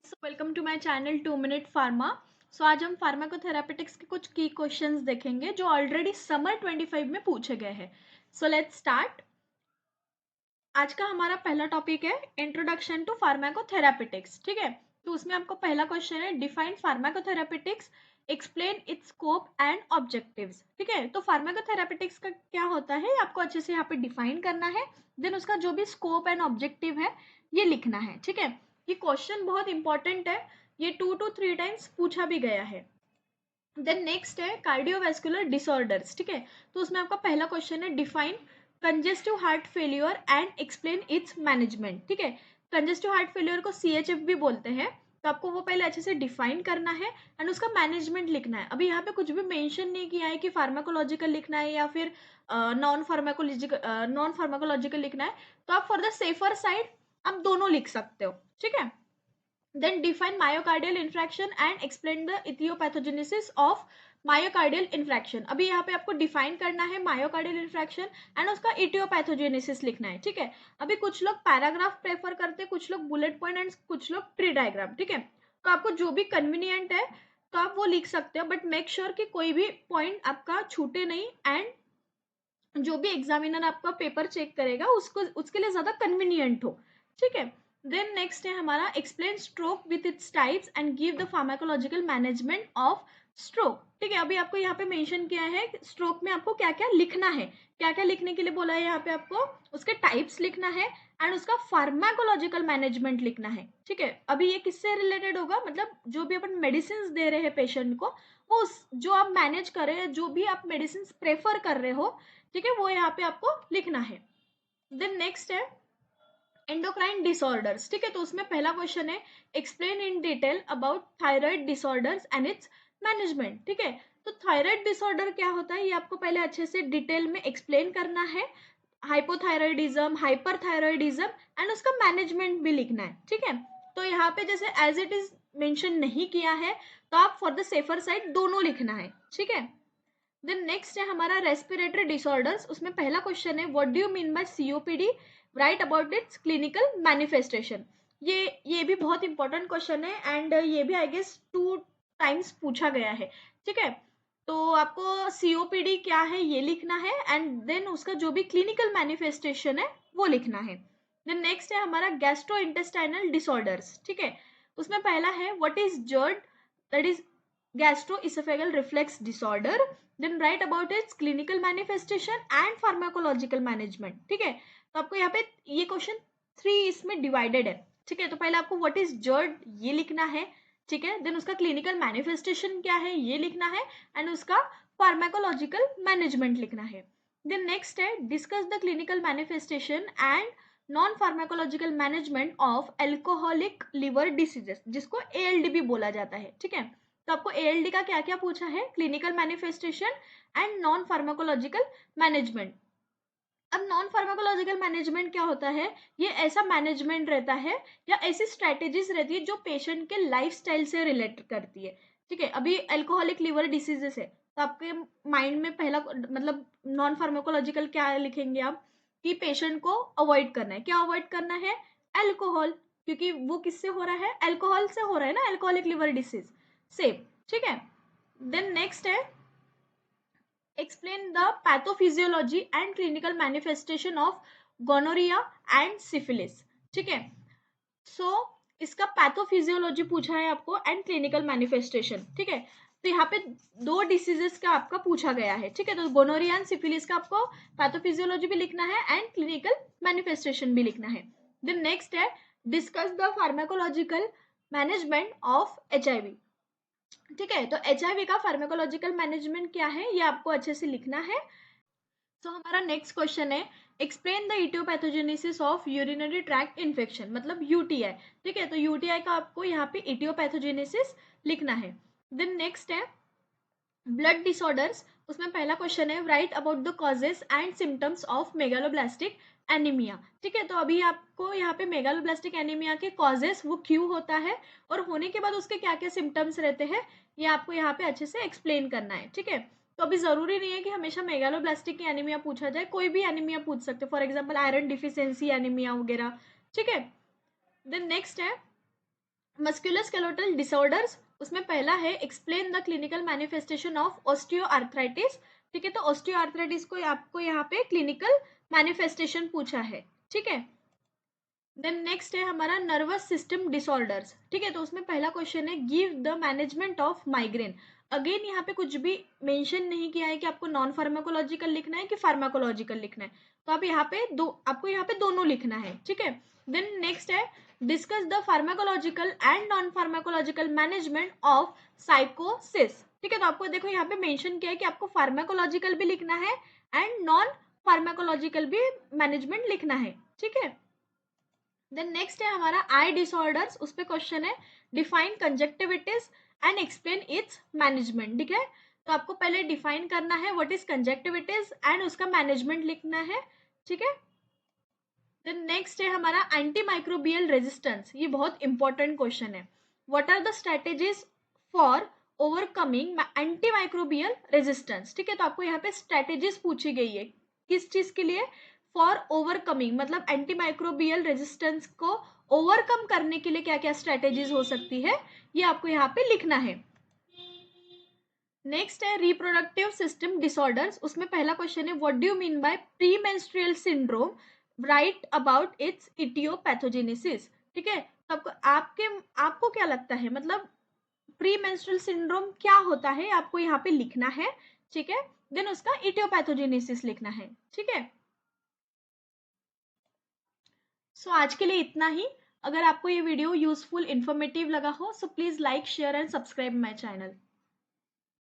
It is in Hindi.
So welcome to my channel 2 minute pharma. So आज हम फार्माकोथेरापेटिक्स के कुछ की क्वेश्चंस देखेंगे जो ऑलरेडी समर 25 में पूछे गए हैं। So let's start. आज का हमारा पहला टॉपिक है इंट्रोडक्शन टू फार्माकोथेरापेटिक्स। ठीक है, तो उसमें आपको पहला क्वेश्चन है define pharmacotherapeutics, explain its scope and objectives. ठीक है, तो फार्माकोथेरापेटिक्स का क्या होता है आपको अच्छे से यहाँ पे डिफाइन करना है, देन उसका जो भी स्कोप एंड ऑब्जेक्टिव है ये लिखना है। ठीक है, ये क्वेश्चन बहुत इंपॉर्टेंट है, ये 2 to 3 टाइम्स पूछा भी गया है। देन नेक्स्ट है कार्डियोवैस्कुलर डिसऑर्डर्स। ठीक है, तो उसमें आपका पहला क्वेश्चन है define congestive heart failure and explain its management. ठीक है, कंजेस्टिव हार्ट फेलियर को CHF भी बोलते हैं, तो आपको वो पहले अच्छे से डिफाइन करना है एंड उसका मैनेजमेंट लिखना है। अभी यहाँ पे कुछ भी मेंशन नहीं किया है कि फार्माकोलॉजिकल लिखना है या फिर नॉन फार्माकोलॉजिकल लिखना है, तो आप फॉर द सेफर साइड आप दोनों लिख सकते हो। ठीक है, then define myocardial infarction and explain the etiopathogenesis of myocardial infarction। अभी यहाँ पे आपको डिफाइन करना है myocardial infarction एंड उसका इटियोपैथोजेनेसिस लिखना है। ठीक है, अभी कुछ लोग पैराग्राफ प्रेफर करते हैं, कुछ लोग बुलेट पॉइंट एंड कुछ लोग ट्री डायग्राम। ठीक है, तो आपको जो भी कन्वीनियंट है तो आप वो लिख सकते हो, बट मेक श्योर कि कोई भी पॉइंट आपका छूटे नहीं एंड जो भी एग्जामिनर आपका पेपर चेक करेगा उसको उसके लिए ज्यादा कन्वीनियंट हो। ठीक है, देन नेक्स्ट है हमारा explain stroke with its types and give the pharmacological management of stroke. ठीक है, अभी आपको यहाँ पे मेंशन किया है स्ट्रोक में आपको क्या क्या लिखना है, क्या क्या लिखने के लिए बोला है यहाँ पे आपको उसके टाइप्स लिखना है एंड उसका फार्माकोलॉजिकल मैनेजमेंट लिखना है। ठीक है, अभी ये किससे रिलेटेड होगा, मतलब जो भी अपन मेडिसिन दे रहे हैं पेशेंट को वो जो आप मैनेज कर रहे हैं, जो भी आप मेडिसिन प्रेफर कर रहे हो, ठीक है, वो यहाँ पे आपको लिखना है। देन नेक्स्ट है एंडोक्राइन डिसऑर्डर्स। ठीक है, तो उसमें पहला क्वेश्चन है explain in detail about thyroid disorders and it's management. ठीक है, तो थायराइड डिसऑर्डर क्या होता है ये आपको पहले अच्छे से डिटेल में एक्सप्लेन करना है, हाइपोथायराइडिज्म, हाइपरथायराइडिज्म एंड उसका मैनेजमेंट भी लिखना है। ठीक है, तो यहाँ पे जैसे एज इट इज मेंशन नहीं किया है तो आप फॉर द सेफर साइड दोनों लिखना है। ठीक है, देन नेक्स्ट है हमारा रेस्पिरेटरी डिसऑर्डर्स। उसमें पहला क्वेश्चन है what do you mean by COPD, right about it's clinical manifestation. ये भी बहुत इंपॉर्टेंट क्वेश्चन है एंड ये भी आई गेस 2 टाइम्स पूछा गया है। ठीक है, तो आपको COPD क्या है ये लिखना है एंड देन उसका जो भी क्लिनिकल मैनिफेस्टेशन है वो लिखना है। देन नेक्स्ट है हमारा गैस्ट्रो इंटेस्टाइनल डिसऑर्डर्स। ठीक है, उसमें पहला है what is GERD, that is gastroesophageal reflux disorder, then write about its clinical manifestation and pharmacological management। ठीक है, तो आपको यहाँ पे ये क्वेश्चन 3 इसमें डिवाइडेड है। ठीक है, तो पहले आपको व्हाट इज जर्ड ये लिखना है। ठीक है, देन उसका क्लिनिकल मैनिफेस्टेशन क्या है ये लिखना है एंड उसका फार्माकोलॉजिकल मैनेजमेंट लिखना है। देन नेक्स्ट है discuss the clinical manifestation and non pharmacological management of alcoholic liver diseases, जिसको ALD भी बोला जाता है। ठीक है, तो आपको ALD का क्या क्या पूछा है, clinical manifestation and non pharmacological management. अब नॉन फार्माकोलॉजिकल मैनेजमेंट क्या होता है, ये ऐसा मैनेजमेंट रहता है या ऐसी स्ट्रैटेजीज रहती है जो पेशेंट के लाइफस्टाइल से रिलेट करती है। ठीक है, अभी अल्कोहलिक लिवर डिसीजेस है तो आपके माइंड में पहला मतलब नॉन फार्माकोलॉजिकल क्या लिखेंगे आप कि पेशेंट को अवॉइड करना है, क्या अवॉइड करना है, अल्कोहल, क्योंकि वो किससे हो रहा है, अल्कोहल से हो रहा है ना अल्कोहलिक लिवर डिसीज से। ठीक है, देन नेक्स्ट है explain the pathophysiology and clinical manifestation of gonorrhea and syphilis। ठीक है, सो इसका पैथोफिजियोलॉजी पूछा है आपको एंड क्लिनिकल मैनिफेस्टेशन। ठीक है, तो यहाँ पे 2 डिसीजेस का आपका पूछा गया है। ठीक है, तो गोनोरिया एंड सिफिलिस का आपको पैथोफिजियोलॉजी भी लिखना है एंड क्लिनिकल मैनिफेस्टेशन भी लिखना है। देन नेक्स्ट है discuss the pharmacological management of HIV। ठीक है, तो HIV का फार्माकोलॉजिकल मैनेजमेंट क्या है ये आपको अच्छे से लिखना है। तो हमारा नेक्स्ट क्वेश्चन है explain the aetiopathogenesis of urinary tract infection, मतलब UTI। ठीक है, तो UTI का आपको यहाँ पे इटियोपैथोजेनेसिस लिखना है। देन नेक्स्ट है ब्लड डिसऑर्डर्स। उसमें पहला क्वेश्चन है right about the causes and symptoms of megaloblastic anaemia. ठीक है, तो अभी आपको यहाँ पे मेगालोब्लास्टिक एनीमिया के कॉजेस वो क्यों होता है और होने के बाद उसके क्या क्या सिम्टम्स रहते हैं ये आपको यहाँ पे अच्छे से एक्सप्लेन करना है। ठीक है, तो अभी जरूरी नहीं है कि हमेशा मेगालोब्लास्टिक की एनीमिया पूछा जाए, कोई भी एनीमिया पूछ सकते, for example iron deficiency anaemia वगैरह। ठीक है, देन नेक्स्ट है मस्कुलोस्केलेटल डिसऑर्डर्स, उसमें पहला है explain the clinical manifestation of osteoarthritis. ठीक है, तो ऑस्टियोआर्थराइटिस को आपको यहाँ पे क्लिनिकल मैनिफेस्टेशन पूछा है। ठीक है, देन नेक्स्ट है हमारा नर्वस सिस्टम डिसऑर्डर्स। ठीक है, तो उसमें पहला क्वेश्चन है give the management of migraine. Again यहाँ पे कुछ भी मेंशन नहीं किया है कि आपको नॉन फार्माकोलॉजिकल लिखना है कि फार्माकोलॉजिकल लिखना है, तो आप यहाँ पे आपको यहाँ पे दोनों लिखना है। ठीक है, देन नेक्स्ट है discuss the pharmacological and non pharmacological management of साइकोसिस। ठीक है, तो आपको देखो यहाँ पे मेंशन किया है कि आपको फार्माकोलॉजिकल भी लिखना है एंड नॉन फार्माकोलॉजिकल भी मैनेजमेंट लिखना है। ठीक है, देन नेक्स्ट है हमारा आई डिसऑर्डर्स, उस पे क्वेश्चन है define conjunctivitis and explain its management. ठीक है, तो आपको पहले डिफाइन करना है व्हाट इज कंजक्टिविटीज एंड उसका मैनेजमेंट लिखना है। ठीक है, देन नेक्स्ट है हमारा एंटी माइक्रोबियल रेजिस्टेंस, ये बहुत इंपॉर्टेंट क्वेश्चन है। What are the strategies for overcoming anti microbial resistance. ठीक है, तो आपको यहाँ पे स्ट्रेटेजीज पूछी गई है किस चीज के लिए, फॉर ओवरकमिंग, मतलब एंटी माइक्रोबियल रेजिस्टेंस को ओवरकम करने के लिए क्या क्या स्ट्रेटेजीज हो सकती है, ये आपको यहाँ पे लिखना है। नेक्स्ट है रिप्रोडक्टिव सिस्टम डिसऑर्डर्स, उसमें पहला क्वेश्चन है what do you mean by pre menstrual syndrome, right about it's aetiopathogenesis. ठीक है, तो आपको क्या लगता है, मतलब प्री मेंस्ट्रुअल सिंड्रोम क्या होता है, आपको यहाँ पे लिखना है। ठीक है, देन उसका इटियोपैथोजेनेसिस लिखना है। ठीक है, सो आज के लिए इतना ही। अगर आपको ये वीडियो यूजफुल इन्फॉर्मेटिव लगा हो so please like share and subscribe my channel.